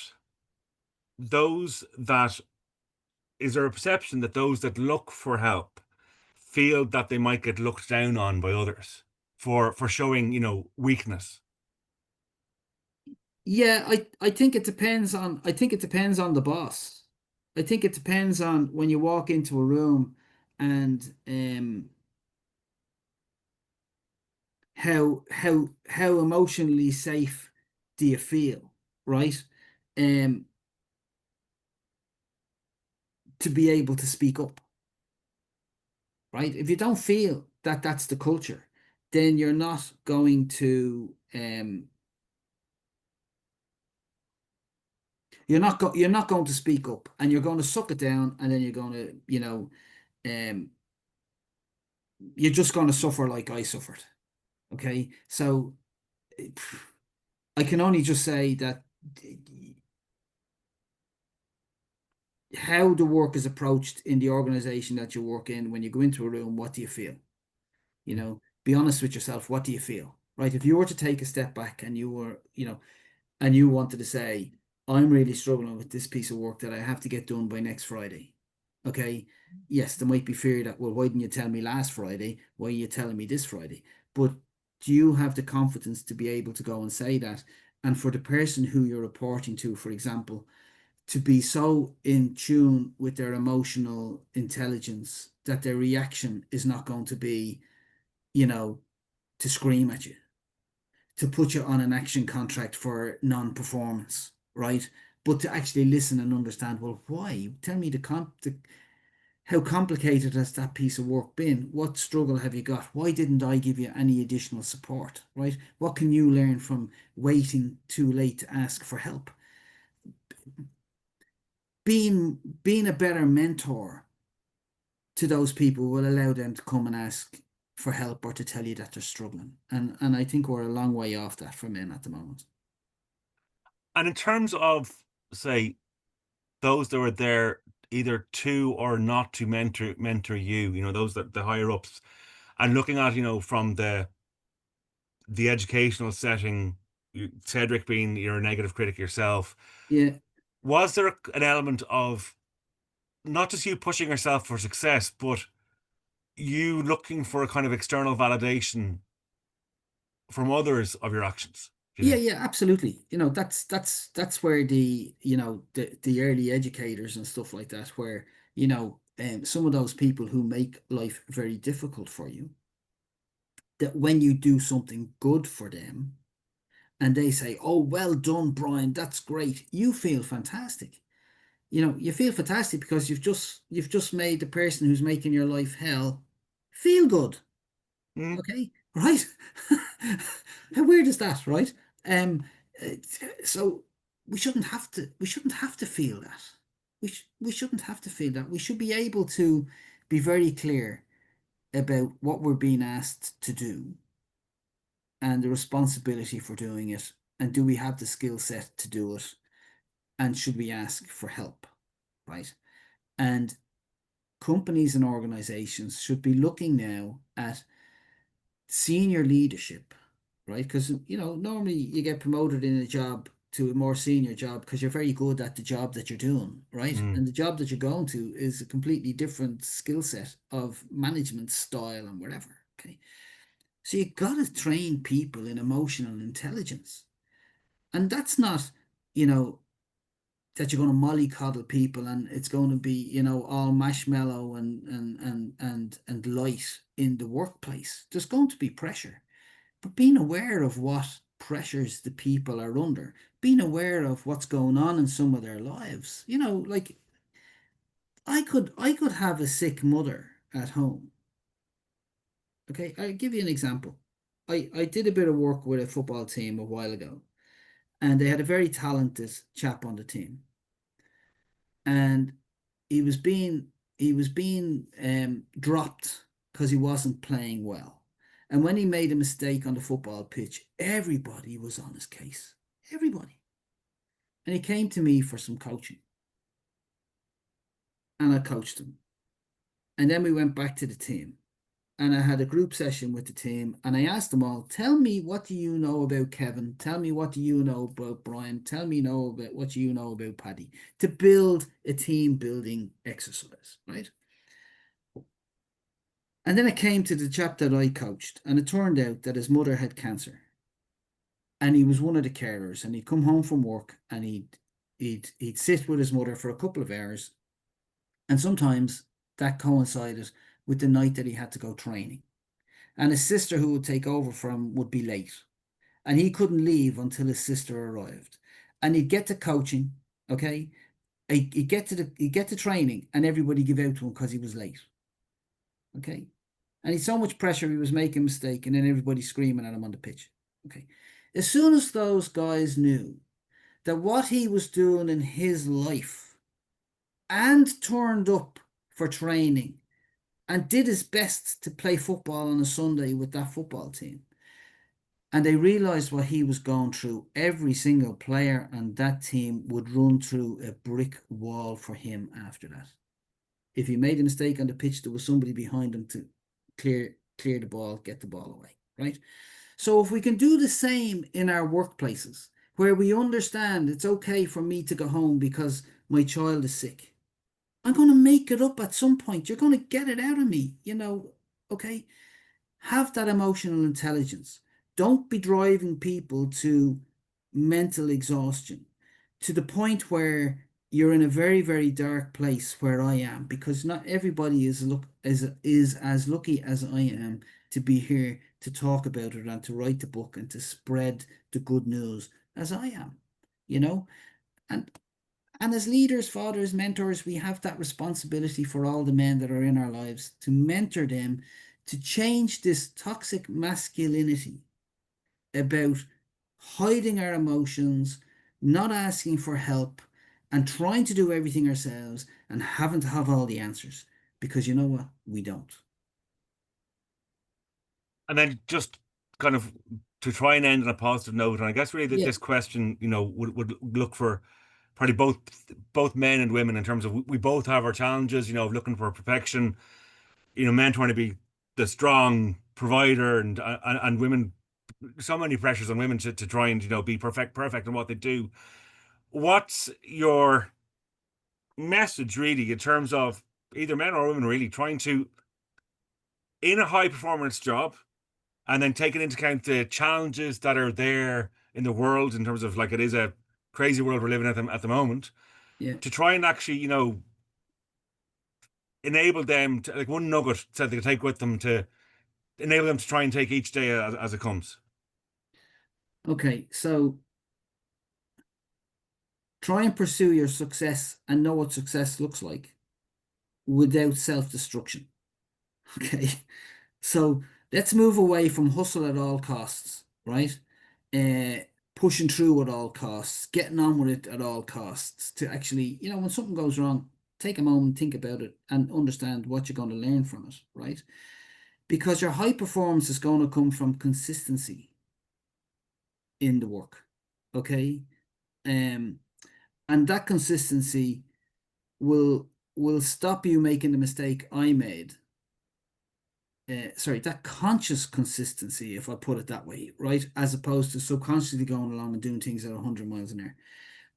those that is there a perception that those that look for help feel that they might get looked down on by others for showing, weakness? Yeah, I think it depends on the boss. I think it depends on when you walk into a room and how emotionally safe do you feel, right? Um, to be able to speak up, right? If you don't feel that that's the culture, then you're not going to you're not going to speak up, and you're going to suck it down, and then you're going to, um you're just going to suffer like I suffered. Okay, so I can only just say that how the work is approached in the organization that you work in, when you go into a room, what do you feel? Be honest with yourself. What do you feel? Right? If you were to take a step back and you were, and you wanted to say, I'm really struggling with this piece of work that I have to get done by next Friday. Okay. Yes, there might be fear that, well, why didn't you tell me last Friday? Why are you telling me this Friday? But do you have the confidence to be able to go and say that? And for the person who you're reporting to, for example, to be so in tune with their emotional intelligence that their reaction is not going to be, to scream at you, to put you on an action contract for non-performance, right? But to actually listen and understand, well, why? Tell me how complicated has that piece of work been? What struggle have you got? Why didn't I give you any additional support, right? What can you learn from waiting too late to ask for help? Being a better mentor to those people will allow them to come and ask for help or to tell you that they're struggling. And I think we're a long way off that for men at the moment. And in terms of, say, those that were there either to or not to mentor you, those that the higher ups, and looking at, from the educational setting, Cedric being your negative critic yourself, Yeah. was there an element of not just you pushing yourself for success, but you looking for a kind of external validation from others of your actions? Yeah, yeah, absolutely. That's where the early educators and stuff like that, where, some of those people who make life very difficult for you, that when you do something good for them and they say, oh, well done, Brian, that's great, you feel fantastic. You feel fantastic because you've just made the person who's making your life hell feel good. Mm. Okay, right? How weird is that, right? Um, so we shouldn't have to feel that. We shouldn't have to feel that. We should be able to be very clear about what we're being asked to do and the responsibility for doing it. And do we have the skill set to do it? and should we ask for help, right? And companies and organizations should be looking now at senior leadership, right? Because, normally you get promoted in a job to a more senior job because you're very good at the job that you're doing, right? Mm. And the job that you're going to is a completely different skill set of management style and whatever, okay? So you got to train people in emotional intelligence. And that's not, that you're going to mollycoddle people and it's going to be, all marshmallow and light in the workplace. There's going to be pressure, but being aware of what pressures the people are under, being aware of what's going on in some of their lives. Like I could have a sick mother at home. Okay, I'll give you an example. I did a bit of work with a football team a while ago, and they had a very talented chap on the team. And he was being dropped because he wasn't playing well. And when he made a mistake on the football pitch, everybody was on his case. Everybody. And he came to me for some coaching. And I coached him. And then we went back to the team. And I had a group session with the team. And I asked them all, tell me, what do you know about Kevin? Tell me, what do you know about Brian? Tell me about what you know about Paddy, to build a team building exercise, right? And then it came to the chap that I coached, and it turned out that his mother had cancer. And he was one of the carers, and he'd come home from work and he'd sit with his mother for a couple of hours. And sometimes that coincided with the night that he had to go training. And his sister, who would take over for him, would be late. And he couldn't leave until his sister arrived. And he'd get to coaching, okay? He'd get to training, and everybody give out to him because he was late. Okay. And he's so much pressure, he was making a mistake, and then everybody screaming at him on the pitch. Okay. As soon as those guys knew that what he was doing in his life and turned up for training and did his best to play football on a Sunday with that football team, and they realized what he was going through, every single player on that team would run through a brick wall for him after that. If he made a mistake on the pitch, there was somebody behind him to clear the ball, get the ball away, right? So if we can do the same in our workplaces, where we understand it's okay for me to go home because my child is sick, I'm going to make it up at some point. You're going to get it out of me, okay? Have that emotional intelligence. Don't be driving people to mental exhaustion, to the point where you're in a very, very dark place where I am, because not everybody is as lucky as I am to be here to talk about it and to write the book and to spread the good news as I am, and as leaders, fathers, mentors, we have that responsibility for all the men that are in our lives to mentor them, to change this toxic masculinity about hiding our emotions, not asking for help, and trying to do everything ourselves and having to have all the answers. Because you know what? We don't. And then just kind of to try and end on a positive note, and I guess really that Yeah. this question, would look for probably both men and women in terms of we both have our challenges, of looking for perfection, men trying to be the strong provider and women, so many pressures on women to try and, be perfect in what they do. What's your message really in terms of either men or women really trying to, in a high performance job, and then taking into account the challenges that are there in the world in terms of, like, it is a crazy world we're living at the moment, Yeah. to try and actually, enable them to, like, one nugget that they can take with them to enable them to try and take each day as it comes. Okay, so try and pursue your success and know what success looks like without self-destruction. Okay, so let's move away from hustle at all costs, right? Pushing through at all costs, getting on with it at all costs, to actually, when something goes wrong, take a moment, think about it, and understand what you're going to learn from it, right? Because your high performance is going to come from consistency in the work, okay? And that consistency will stop you making the mistake I made. Sorry, that conscious consistency, if I put it that way, right? As opposed to subconsciously going along and doing things at 100 miles an hour,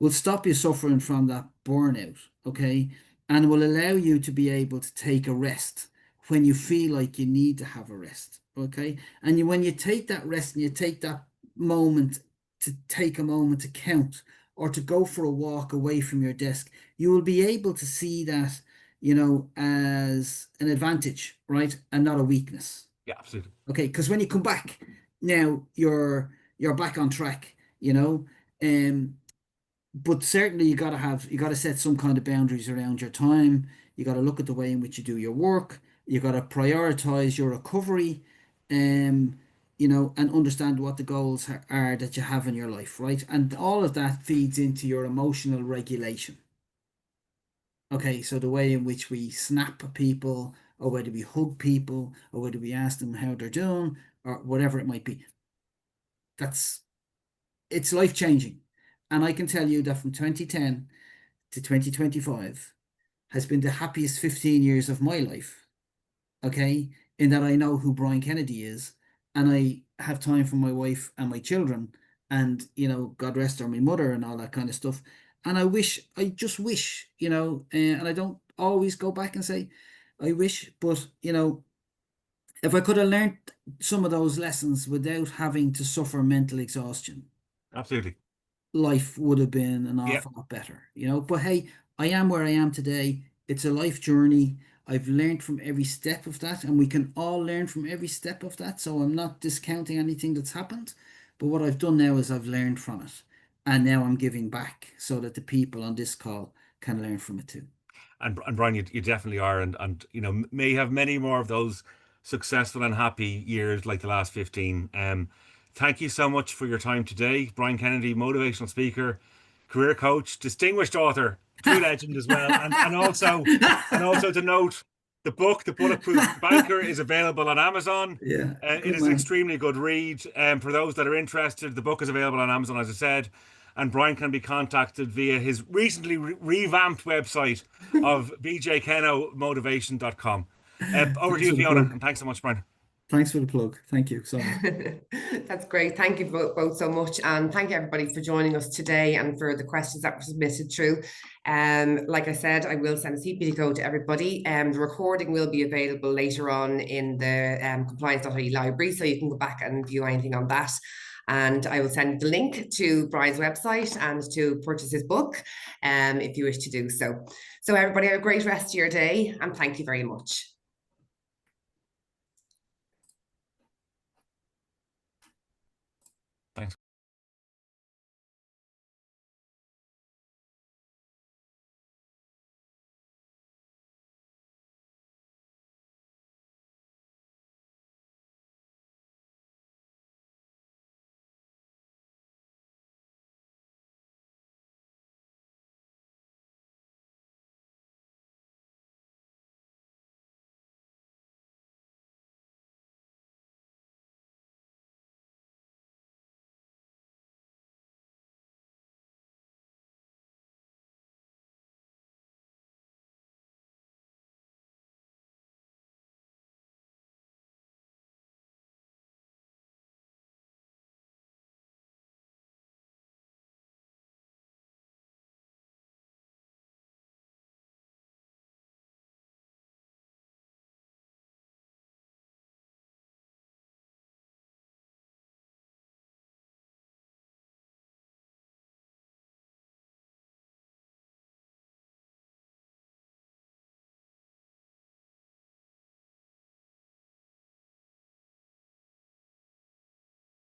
will stop you suffering from that burnout, okay? And will allow you to be able to take a rest when you feel like you need to have a rest, okay? And when you take that rest and you take that moment to take a moment to count or to go for a walk away from your desk, you will be able to see that, as an advantage, right? And not a weakness. Yeah, absolutely. Okay, because when you come back, now you're back on track, but certainly you got to set some kind of boundaries around your time. You got to look at the way in which you do your work. You got to prioritize your recovery, and understand what the goals are that you have in your life, right? And all of that feeds into your emotional regulation. Okay, so the way in which we snap at people, or whether we hug people, or whether we ask them how they're doing, or whatever it might be, it's life changing. And I can tell you that from 2010 to 2025 has been the happiest 15 years of my life. Okay, in that I know who Brian Kennedy is, and I have time for my wife and my children, and God rest her, my mother, and all that kind of stuff. And I just wish, and I don't always go back and say, I wish, but if I could have learned some of those lessons without having to suffer mental exhaustion, Absolutely. life would have been an Yeah. awful lot better, But hey, I am where I am today. It's a life journey. I've learned from every step of that, and we can all learn from every step of that. So I'm not discounting anything that's happened, but what I've done now is I've learned from it, and now I'm giving back so that the people on this call can learn from it too. And Brian, you definitely are, and may have many more of those successful and happy years like the last 15. Thank you so much for your time today, Brian Kennedy, motivational speaker, career coach, distinguished author, true legend as well, and also to note, the book, The Bulletproof Banker, is available on Amazon. Yeah, It is an extremely good read. For those that are interested, the book is available on Amazon, as I said. And Brian can be contacted via his recently revamped website of bjkenomotivation.com. Over to you, Fiona, and thanks so much, Brian. Thanks for the plug. Thank you so much. That's great. Thank you both so much. And thank you everybody for joining us today and for the questions that were submitted through. Like I said, I will send a CPD code to everybody. The recording will be available later on in the compliance.ie library, so you can go back and view anything on that. And I will send the link to Brian's website and to purchase his book if you wish to do so. So everybody have a great rest of your day, and thank you very much.